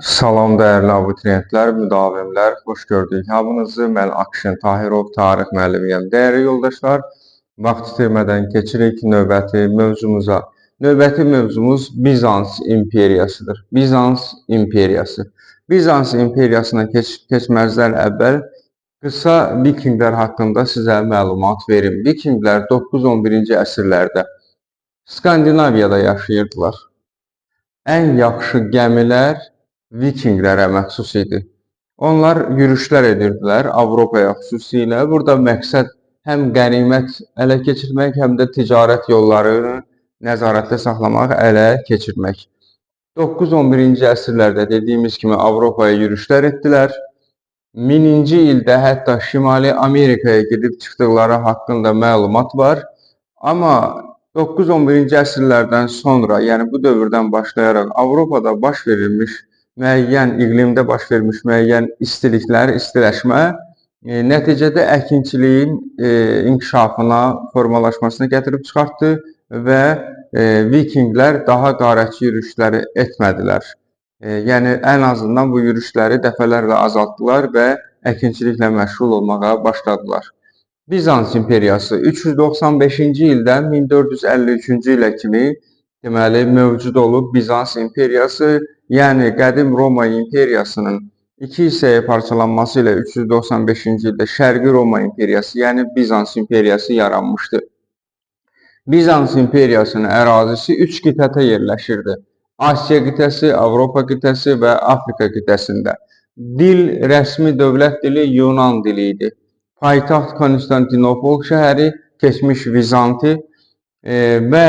Salam dəyərli abituriyentlər, müdavimlər, xoş gördük hamınızı. Mən Akşin Tahirov, tarix müəllimiyəm. Dəyərli yoldaşlar, vaxt itirmədən keçirik növbəti mövzumuza. Növbəti mövzumuz Bizans imperiyasıdır. Bizans imperiyası. Bizans imperiyasına keçməzdən əvvəl qısa Vikinglər haqqında sizə məlumat verim. Vikinglər 9-11-ci əsrlərdə Skandinaviyada yaşayırdılar. Ən yaxşı gəmilər Vikinglərə məxsus idi. Onlar yürüşlər edirdilər Avropaya xüsusilə. Burada məqsəd həm qənimət ələ keçirmək, həm də ticarət yollarını nəzarətdə saxlamaq, ələ keçirmək. 9-11-ci əsrlərdə dediyimiz kimi Avropaya yürüşlər etdilər. 1000-ci ildə hətta Şimali Amerikaya gedib çıxdıqları haqqında məlumat var. Amma 9-11-ci əsrlərdən sonra, yəni bu dövrdən başlayaraq Avropada baş verilmiş müəyyən iqlimdə baş vermiş müəyyən istiliklər, istiləşmə nəticədə əkinçiliyin inkişafına, formalaşmasına gətirib çıxartdı və Vikinglər daha qarətçi yürüşləri etmədilər. Yəni ən azından bu yürüşləri dəfələrlə azaltdılar və əkinçiliklə məşğul olmağa başladılar. Bizans imperiyası 395-ci ildən 1453-cü ilə kimi deməli mövcud olub. Bizans imperiyası, yəni qədim Roma imperiyasının iki hissəyə parçalanması ilə 395-ci ildə Şərqi Roma imperiyası, yəni Bizans imperiyası yaranmışdı. Bizans imperiyasının ərazisi 3 qitədə yerləşirdi. Asiya qitəsi, Avropa qitəsi və Afrika qitəsində. Dil, rəsmi dövlət dili Yunan dili idi. Paytaxt Konstantinopol şəhəri, keçmiş Vizanti və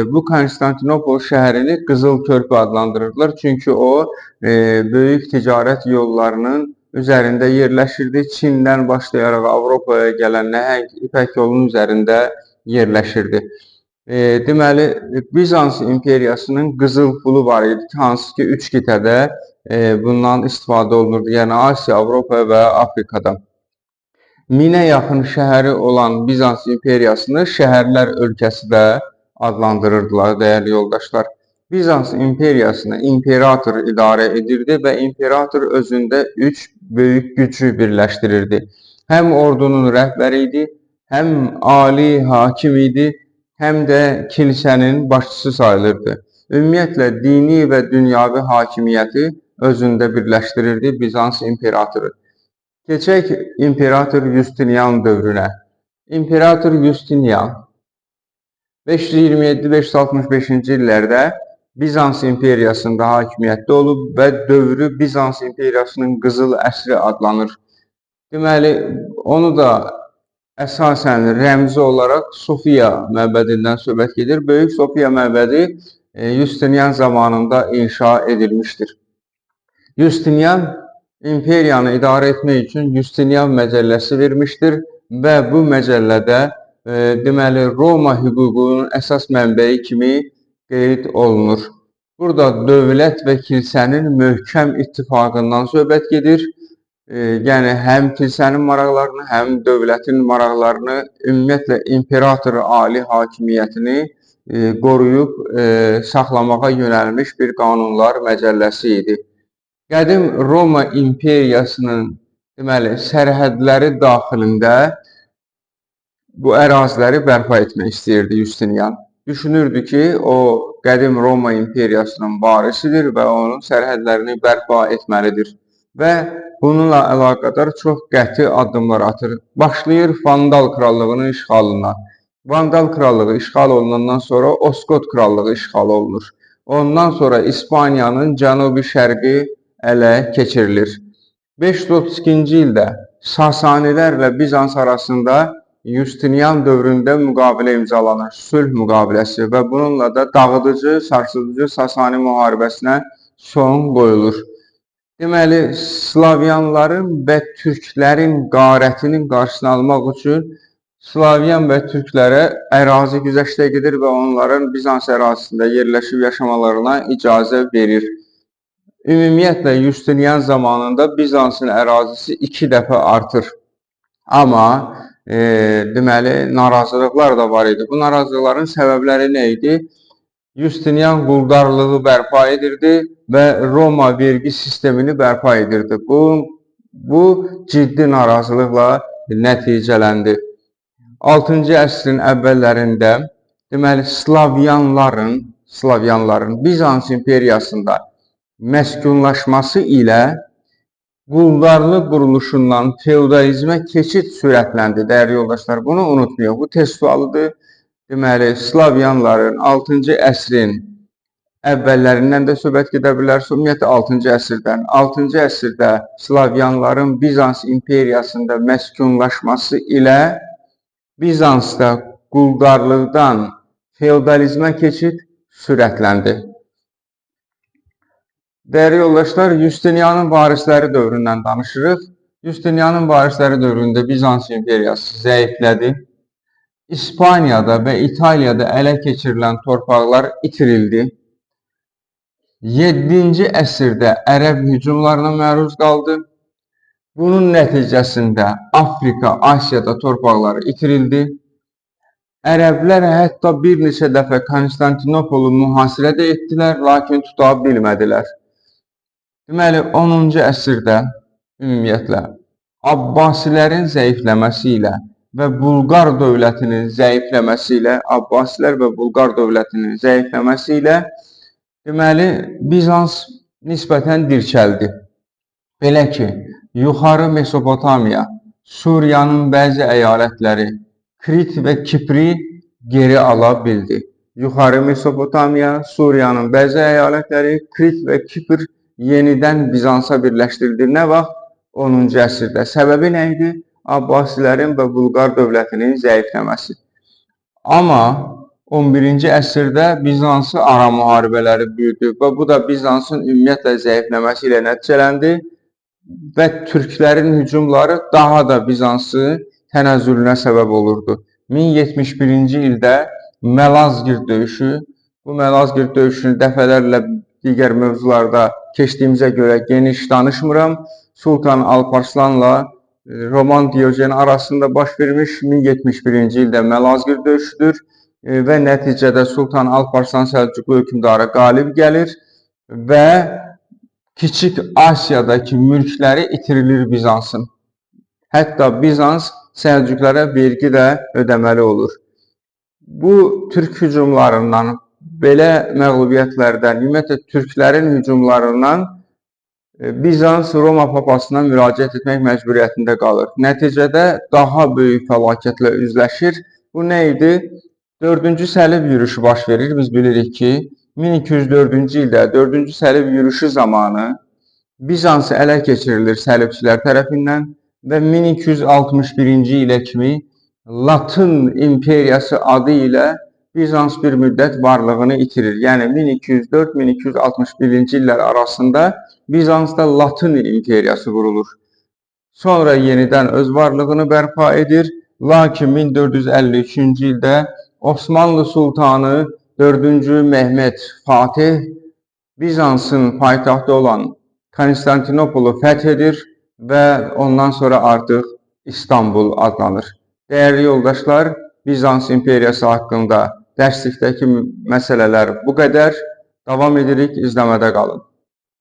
bu Konstantinopol şəhərini Qızıl Körpü adlandırırdılar. Çünki o böyük ticarət yollarının üzərində yerləşirdi. Çindən başlayaraq Avropaya gələn nəhəng İpək yolunun üzərində yerləşirdi. Deməli, Bizans imperiyasının qızıl pulu var idi, hansı ki 3 qitədə bundan istifadə olunurdu. Yəni Asiya, Avropa və Afrikada. 1000-ə yaxın şəhəri olan Bizans imperiyasını şəhərlər ölkəsi də adlandırırdılar, dəyərli yoldaşlar. Bizans imperiyasını imperator idarə edirdi və imperator özündə 3 böyük gücü birləşdirirdi. Həm ordunun rəhbəri idi, həm ali hakim idi, həm də kilsənin başçısı sayılırdı. Ümumiyyətlə, dini və dünyavi hakimiyyəti özündə birləşdirirdi Bizans imperatoru. Keçək İmperator Justinian dövrünə. İmperator Justinian 527-565-ci illərdə Bizans imperiyasında hakimiyyətdə olub və dövrü Bizans imperiyasının qızıl əsri adlanır. Deməli, onu da əsasən rəmzi olaraq Sofiya məbədindən söhbət gedir. Böyük Sofiya məbədi Justinian zamanında inşa edilmişdir. Justinian imperiyanı idarə etmək üçün Justinian məcəlləsi vermişdir və bu məcəllədə deməli Roma hüququnun əsas mənbəyi kimi qeyd olunur. Burada dövlət və kilsənin möhkəm ittifaqından söhbət gedir. Yəni həm kilsənin maraqlarını, həm dövlətin maraqlarını, ümumiyyətlə imperator ali hakimiyyətini qoruyub saxlamağa yönəlmiş bir qanunlar məcəlləsi idi. Qədim Roma imperiyasının deməli sərhədləri daxilində bu əraziləri bərpa etmək istəyirdi Justinian. Düşünürdü ki, o qədim Roma imperiyasının varisidir və onun sərhədlərini bərpa etməlidir və bununla əlaqədar çox qəti addımlar atır. Başlayır Vandal krallığının işğalına. Vandal krallığı işğal olunandan sonra Oskot krallığı işğal olunur. Ondan sonra İspaniyanın cənubi şərqi ələ keçirilir. 532-ci ildə Sasanilərlə Bizans arasında Justinian dövründə müqavilə imzalanır, sülh müqaviləsi və bununla da dağıdıcı, sarsıdıcı Sasani müharibəsinə son qoyulur. Deməli, Slavyanların və Türklərin qarətinin qarşısını almaq üçün Slavyan və Türklərə ərazi güzəştə gedir və onların Bizans ərazisində yerləşib yaşamalarına icazə verir. Ümumiyyətlə, Justinian zamanında Bizansın ərazisi 2 dəfə artır. Amma deməli, narazılıqlar da var idi. Bu narazılıqların səbəbləri nə idi? Justinian quldarlığı bərpa edirdi və Roma vergi sistemini bərpa edirdi. Bu ciddi narazılıqla nəticələndi. 6-cı əsrin əvvəllərində deməli Slavyanların Bizans imperiyasında məskunlaşması ilə quldarlıq quruluşundan feodalizmə keçid sürətləndi. Dəyərli yoldaşlar, bunu unutmayaq. Bu test sualıdır. Deməli, Slavyanların 6-cı əsrin əvvəllərindən də söhbət gedə bilər. Ümumiyyətlə 6-cı əsrdən. 6-cı əsrdə Slavyanların Bizans imperiyasında məskunlaşması ilə Bizansda quldarlıqdan feodalizmə keçid sürətləndi. Dəyərli yoldaşlar, Justinianın varisləri dövründən danışırıq. Justinianın varisləri dövründə Bizans imperiyası zəiflədi. İspaniyada və İtaliyada ələ keçirilən torpaqlar itirildi. 7-ci əsrdə ərəb hücumlarına məruz qaldı. Bunun nəticəsində Afrika, Asiyada torpaqları itirildi. Ərəblər hətta bir neçə dəfə Konstantinopolu mühasirə də etdilər, lakin tuta bilmədilər. Deməli, 10-cu əsrdə ümumiyyətlə Abbasilərin zəifləməsi ilə və Bulqar dövlətinin zəifləməsi ilə deməli, Bizans nisbətən dirçəldi. Belə ki, yuxarı Mesopotamiya, Suriyanın bəzi əyalətləri, Krit və Kipri geri ala bildi. Yuxarı Mesopotamiya, Suriyanın bəzi əyalətləri, Krit və Kipr yenidən Bizansa birləşdirildi. Nə vaxt? 10-cu əsrdə. Səbəbi nə idi? Abbasilərin və Bulqar dövlətinin zəifləməsi. Amma 11-ci əsrdə Bizansın ara müharibələri büyüdü və bu da Bizansın ümumiyyətlə zəifləməsi ilə nəticələndi və türklərin hücumları daha da Bizansın tənəzzülünə səbəb olurdu. 1071-ci ildə Malazgirt döyüşü, bu Malazgirt döyüşünü dəfələrlə digər mövzularda keçdiyimizə görə geniş danışmıram. Sultan Alparslanla Roman Diyojen arasında baş vermiş 1071-ci ildə Malazgirt döyüşüdür və nəticədə Sultan Alparslan Səlcuqlu hökmdarı qalib gəlir və Kiçik Asiyadakı mülkləri itirilir Bizansın. Hətta Bizans Səlcuqlara vergi də ödəməli olur. Bu türk hücumlarından, belə məğlubiyyətlərdən, ümumiyyətlə türklərin hücumlarından Bizans Roma papasına müraciət etmək məcburiyyətində qalır. Nəticədə daha böyük fəlakətlə üzləşir. Bu nə idi? 4-cü Səlib yürüşü baş verir. Biz bilirik ki, 1204-cü ildə 4-cü Səlib yürüşü zamanı Bizansı ələ keçirilir Səlibçilər tərəfindən və 1261-ci ilə kimi Latın imperiyası adı ilə Bizans bir müddət varlığını itirir. Yəni 1204-1261-ci illər arasında Bizansda Latın imperiyası qurulur. Sonra yenidən öz varlığını bərpa edir. Lakin 1453-cü ildə Osmanlı Sultanı 4-cü Mehmet Fatih Bizansın paytaxtı olan Konstantinopolu fəth edir və ondan sonra artıq İstanbul adlanır. Dəyərli yoldaşlar, Bizans imperiyası haqqında dərslikdəki məsələlər bu qədər. Davam edirik, izləmədə qalın.